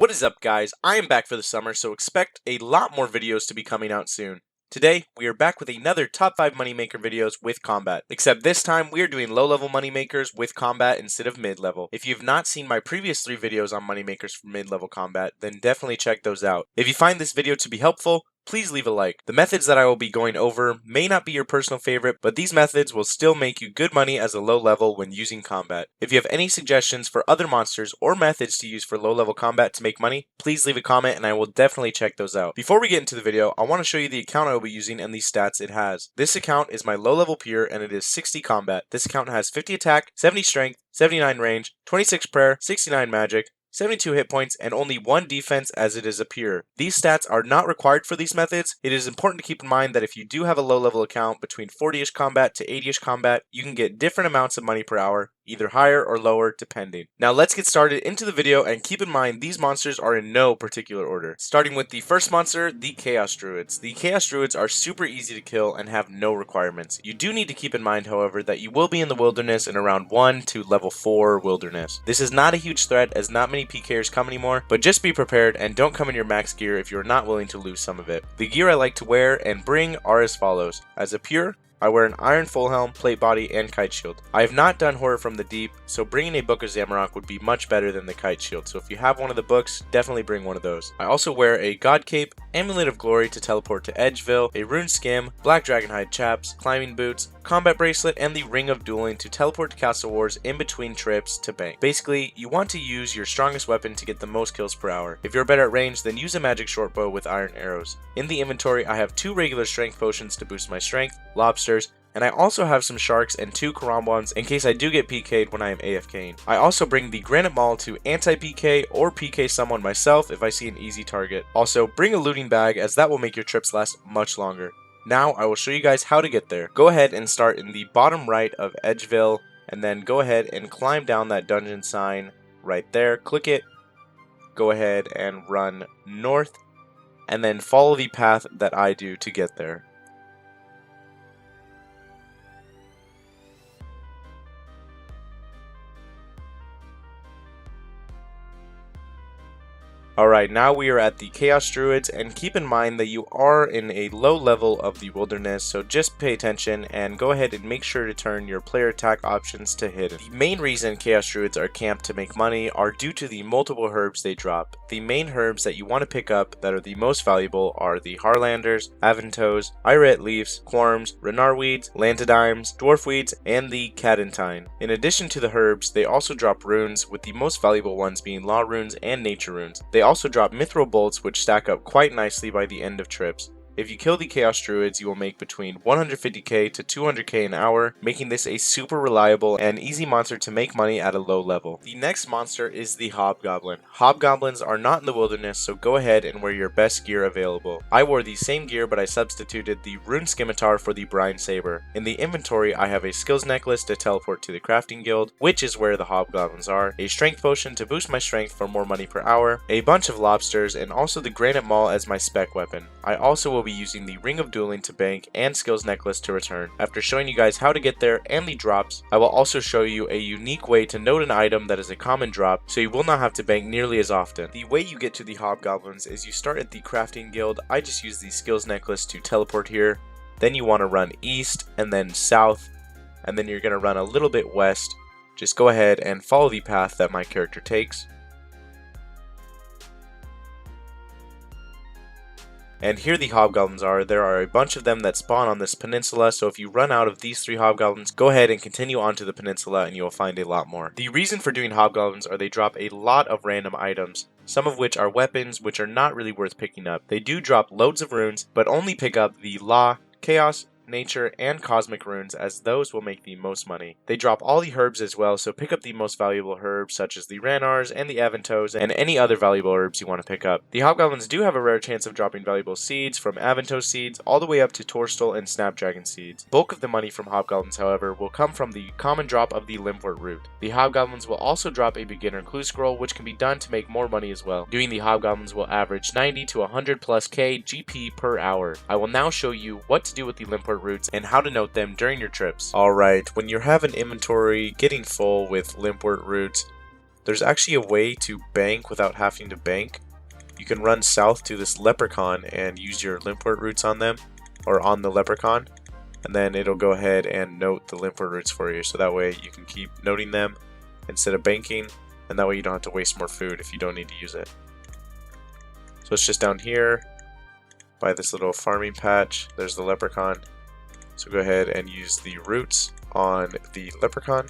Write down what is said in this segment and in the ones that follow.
What is up, guys? I am back for the summer, so expect a lot more videos to be coming out soon. Today, we are back with another top 5 moneymaker videos with combat. Except this time, we are doing low-level moneymakers with combat instead of mid-level. If you have not seen my previous 3 videos on moneymakers for mid-level combat, then definitely check those out. If you find this video to be helpful, please leave a like. The methods that I will be going over may not be your personal favorite, but these methods will still make you good money as a low level when using combat. If you have any suggestions for other monsters or methods to use for low level combat to make money, please leave a comment and I will definitely check those out. Before we get into the video, I want to show you the account I will be using and the stats it has. This account is my low level pure and it is 60 combat. This account has 50 attack, 70 strength, 79 range, 26 prayer, 69 magic, 72 hit points, and only 1 defense as it is a pure. These stats are not required for these methods. It is important to keep in mind that if you do have a low level account between 40ish combat to 80ish combat, you can get different amounts of money per hour, either higher or lower depending. Now let's get started into the video, and keep in mind these monsters are in no particular order. Starting with the first monster, the Chaos Druids. The Chaos Druids are super easy to kill and have no requirements. You do need to keep in mind, however, that you will be in the wilderness in around 1 to level 4 wilderness. This is not a huge threat as not many PKers come anymore, but just be prepared and don't come in your max gear if you're not willing to lose some of it. The gear I like to wear and bring are as follows. As a pure, I wear an iron full helm, plate body, and kite shield. I have not done Horror from the Deep, so bringing a book of Zamorak would be much better than the kite shield, so if you have one of the books, definitely bring one of those. I also wear a god cape, Amulet of Glory to teleport to Edgeville, a rune skim, black dragonhide chaps, climbing boots, combat bracelet, and the ring of dueling to teleport to Castle Wars in between trips to bank. Basically, you want to use your strongest weapon to get the most kills per hour. If you're better at range, then use a magic shortbow with iron arrows. In the inventory, I have 2 regular strength potions to boost my strength, lobsters, and I also have some sharks and 2 karambwans in case I do get PK'd when I am AFKing. I also bring the granite maul to anti-PK or PK someone myself if I see an easy target. Also, bring a looting bag as that will make your trips last much longer. Now I will show you guys how to get there. Go ahead and start in the bottom right of Edgeville, and then go ahead and climb down that dungeon sign right there. Click it, go ahead and run north, and then follow the path that I do to get there. Alright, now we are at the Chaos Druids, and keep in mind that you are in a low level of the wilderness, so just pay attention and go ahead and make sure to turn your player attack options to hidden. The main reason Chaos Druids are camped to make money are due to the multiple herbs they drop. The main herbs that you want to pick up that are the most valuable are the Harlanders, Avantoes, Irate Leaves, Quarms, Renarweeds, Lantadimes, Dwarfweeds, and the Cadentine. In addition to the herbs, they also drop runes, with the most valuable ones being Law Runes and Nature Runes. They also drop Mithril bolts, which stack up quite nicely by the end of trips. If you kill the Chaos Druids, you will make between 150k to 200k an hour, making this a super reliable and easy monster to make money at a low level. The next monster is the Hobgoblin. Hobgoblins are not in the wilderness, so go ahead and wear your best gear available. I wore the same gear, but I substituted the Rune Scimitar for the Brine Saber. In the inventory, I have a skills necklace to teleport to the crafting guild, which is where the Hobgoblins are, a strength potion to boost my strength for more money per hour, a bunch of lobsters, and also the granite maul as my spec weapon. I also will be using the Ring of Dueling to bank and skills necklace to return. After showing you guys how to get there and the drops, I will also show you a unique way to note an item that is a common drop, so you will not have to bank nearly as often. The way you get to the Hobgoblins is you start at the crafting guild. I just use the skills necklace to teleport here. Then you want to run east and then south, and then you're going to run a little bit west. Just go ahead and follow the path that my character takes. And here the Hobgoblins are. There are a bunch of them that spawn on this peninsula, so if you run out of these 3 Hobgoblins, go ahead and continue onto the peninsula and you will find a lot more. The reason for doing Hobgoblins are they drop a lot of random items, some of which are weapons which are not really worth picking up. They do drop loads of runes, but only pick up the Law, Chaos, Nature, and Cosmic runes, as those will make the most money. They drop all the herbs as well, so pick up the most valuable herbs such as the Ranars and the Avantoes and any other valuable herbs you want to pick up. The Hobgoblins do have a rare chance of dropping valuable seeds, from Avanto seeds all the way up to Torstal and Snapdragon seeds. Bulk of the money from Hobgoblins, however, will come from the common drop of the Limwurt root. The Hobgoblins will also drop a beginner clue scroll, which can be done to make more money as well. Doing the Hobgoblins will average 90 to 100 plus K GP per hour. I will now show you what to do with the Limwurt routes and how to note them during your trips. Alright, when you have an inventory getting full with Limwurt roots, There's actually a way to bank without having to bank. You can run south to this leprechaun and use your Limwurt roots on them, or on the leprechaun, and then it'll go ahead and note the Limwurt roots for you, so that way you can keep noting them instead of banking, and that way you don't have to waste more food if you don't need to use it. So it's just down here by this little farming patch. There's the leprechaun, so go ahead and use the roots on the leprechaun,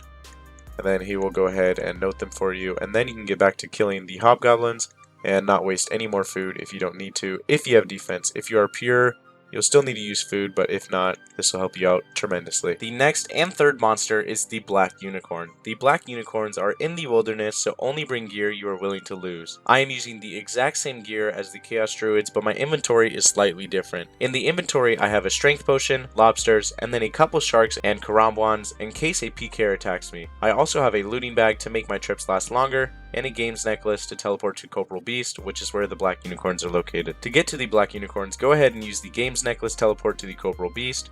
and then he will go ahead and note them for you, and then you can get back to killing the hobgoblins and not waste any more food if you don't need to. If you have defense, if you are pure, you'll still need to use food, but if not, this will help you out tremendously. The next and third monster is the Black Unicorn. The Black Unicorns are in the wilderness, so only bring gear you are willing to lose. I am using the exact same gear as the Chaos Druids, but my inventory is slightly different. In the inventory, I have a strength potion, lobsters, and then a couple sharks and karambwans in case a PKer attacks me. I also have a looting bag to make my trips last longer, and a games necklace to teleport to Corporal Beast, which is where the Black Unicorns are located. To get to the Black Unicorns, go ahead and use the games necklace teleport to the Corporal Beast,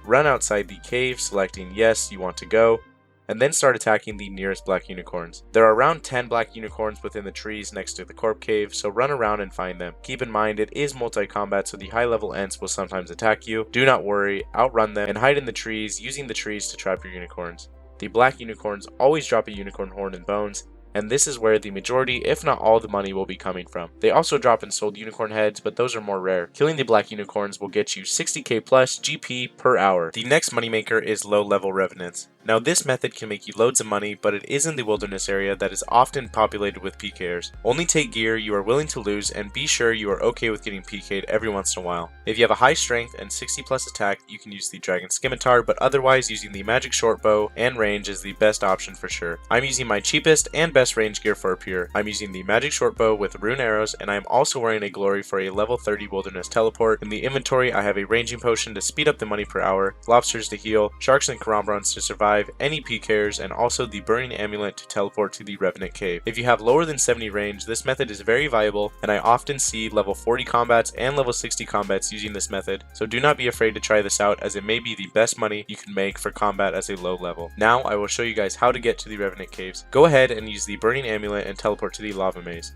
run outside the cave selecting yes you want to go, and then start attacking the nearest Black Unicorns. There are around 10 Black Unicorns within the trees next to the Corp Cave, so run around and find them. Keep in mind it is multi-combat, so the high level Ents will sometimes attack you. Do not worry, outrun them and hide in the trees, using the trees to trap your unicorns. The Black Unicorns always drop a unicorn horn and bones, and this is where the majority, if not all, the money will be coming from. They also drop in sold unicorn heads, but those are more rare. Killing the Black Unicorns will get you 60k plus GP per hour. The next moneymaker is low level revenants. Now this method can make you loads of money, but it is in the wilderness area that is often populated with PKers. Only take gear you are willing to lose, and be sure you are okay with getting PK'd every once in a while. If you have a high strength and 60 plus attack, you can use the dragon scimitar, but otherwise using the magic short bow and range is the best option for sure. I'm using my cheapest and best range gear for a pure. I'm using the magic short bow with rune arrows, and I'm also wearing a glory for a level 30 wilderness teleport. In the inventory, I have a ranging potion to speed up the money per hour, lobsters to heal, sharks and karambwans to survive, any PKers, and also the burning amulet to teleport to the Revenant Cave. If you have lower than 70 range, this method is very viable, and I often see level 40 combats and level 60 combats using this method, so do not be afraid to try this out, as it may be the best money you can make for combat as a low level. Now I will show you guys how to get to the Revenant Caves. Go ahead and use the burning amulet and teleport to the lava maze.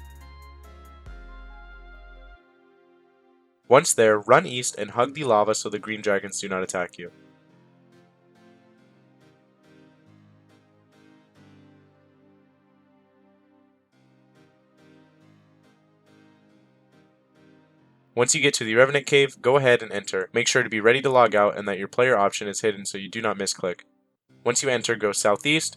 Once there, run east and hug the lava so the green dragons do not attack you. Once you get to the Revenant Cave, go ahead and enter. Make sure to be ready to log out and that your player option is hidden so you do not misclick. Once you enter, go southeast.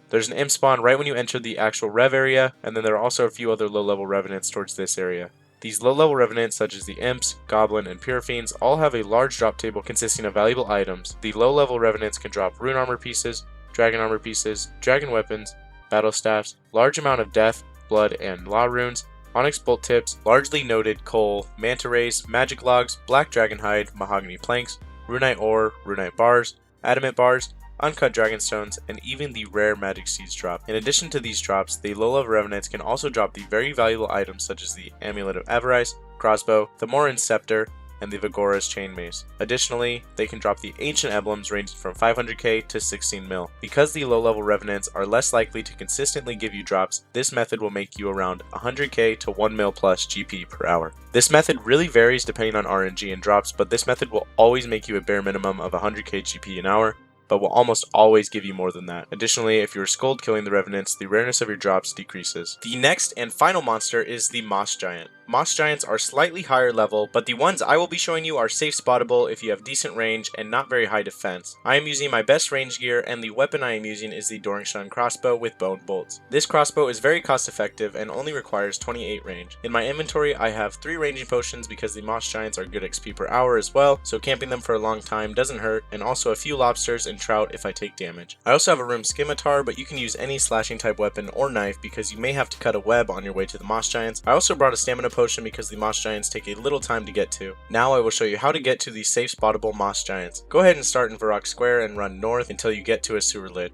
There's an imp spawn right when you enter the actual rev area, and then there are also a few other low-level revenants towards this area. These low-level revenants, such as the imps, goblin, and pure fiends, all have a large drop table consisting of valuable items. The low-level revenants can drop rune armor pieces, dragon armor pieces, dragon weapons, battle staffs, large amount of death, blood, and law runes, Onyx bolt tips, largely noted coal, manta rays, magic logs, black dragonhide, mahogany planks, runite ore, runite bars, adamant bars, uncut dragonstones, and even the rare magic seeds drop. In addition to these drops, the low-level revenants can also drop the very valuable items such as the Amulet of Avarice, crossbow, Thammaron sceptre, and the Viggora's chainmace. Additionally, they can drop the ancient emblems ranging from 500k to 16 mil. Because the low-level revenants are less likely to consistently give you drops, this method will make you around 100k to 1 mil plus GP per hour. This method really varies depending on RNG and drops, but this method will always make you a bare minimum of 100k GP an hour, but will almost always give you more than that. Additionally, if you are skulled killing the revenants, the rareness of your drops decreases. The next and final monster is the Moss Giant. Moss Giants are slightly higher level, but the ones I will be showing you are safe spottable if you have decent range and not very high defense. I am using my best range gear, and the weapon I am using is the Doringstone crossbow with bone bolts. This crossbow is very cost effective and only requires 28 range. In my inventory, I have 3 ranging potions because the Moss Giants are good XP per hour as well, so camping them for a long time doesn't hurt, and also a few lobsters and trout if I take damage. I also have a Rune Scimitar, but you can use any slashing type weapon or knife because you may have to cut a web on your way to the Moss Giants. I also brought a stamina potion because the Moss Giants take a little time to get to. Now I will show you how to get to the safe spottable Moss Giants. Go ahead and start in Varrock Square and run north until you get to a sewer lid.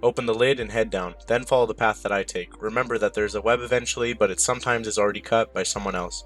Open the lid and head down, then follow the path that I take. Remember that there's a web eventually, but it sometimes is already cut by someone else.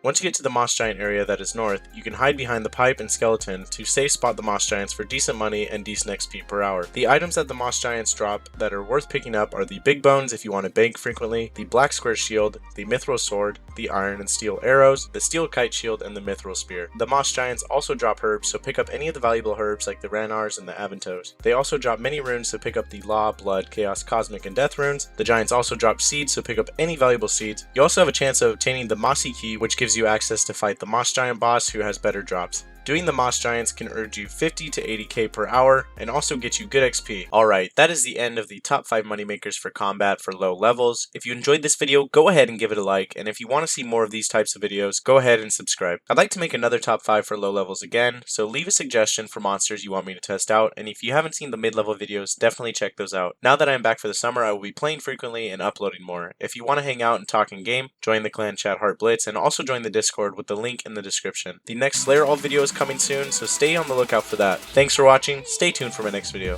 Once you get to the Moss Giant area that is north, you can hide behind the pipe and skeleton to safe spot the Moss Giants for decent money and decent XP per hour. The items that the Moss Giants drop that are worth picking up are the big bones if you want to bank frequently, the black square shield, the Mithril sword, the iron and steel arrows, the steel kite shield, and the Mithril spear. The Moss Giants also drop herbs, so pick up any of the valuable herbs like the Ranars and the Avantos. They also drop many runes, so pick up the Law, Blood, Chaos, Cosmic, and Death runes. The Giants also drop seeds, so pick up any valuable seeds. You also have a chance of obtaining the Mossy Key, which gives you access to fight the Moss Giant boss who has better drops. Doing the Moss Giants can earn you 50 to 80k per hour and also get you good XP. Alright, that is the end of the top 5 moneymakers for combat for low levels. If you enjoyed this video, go ahead and give it a like, and if you want to see more of these types of videos, go ahead and subscribe. I'd like to make another top 5 for low levels again, so leave a suggestion for monsters you want me to test out, and if you haven't seen the mid-level videos, definitely check those out. Now that I am back for the summer, I will be playing frequently and uploading more. If you want to hang out and talk in game, join the clan chat Hartblitz, and also join the Discord with the link in the description. The next Slayer All video is coming soon, so stay on the lookout for that. Thanks for watching, stay tuned for my next video.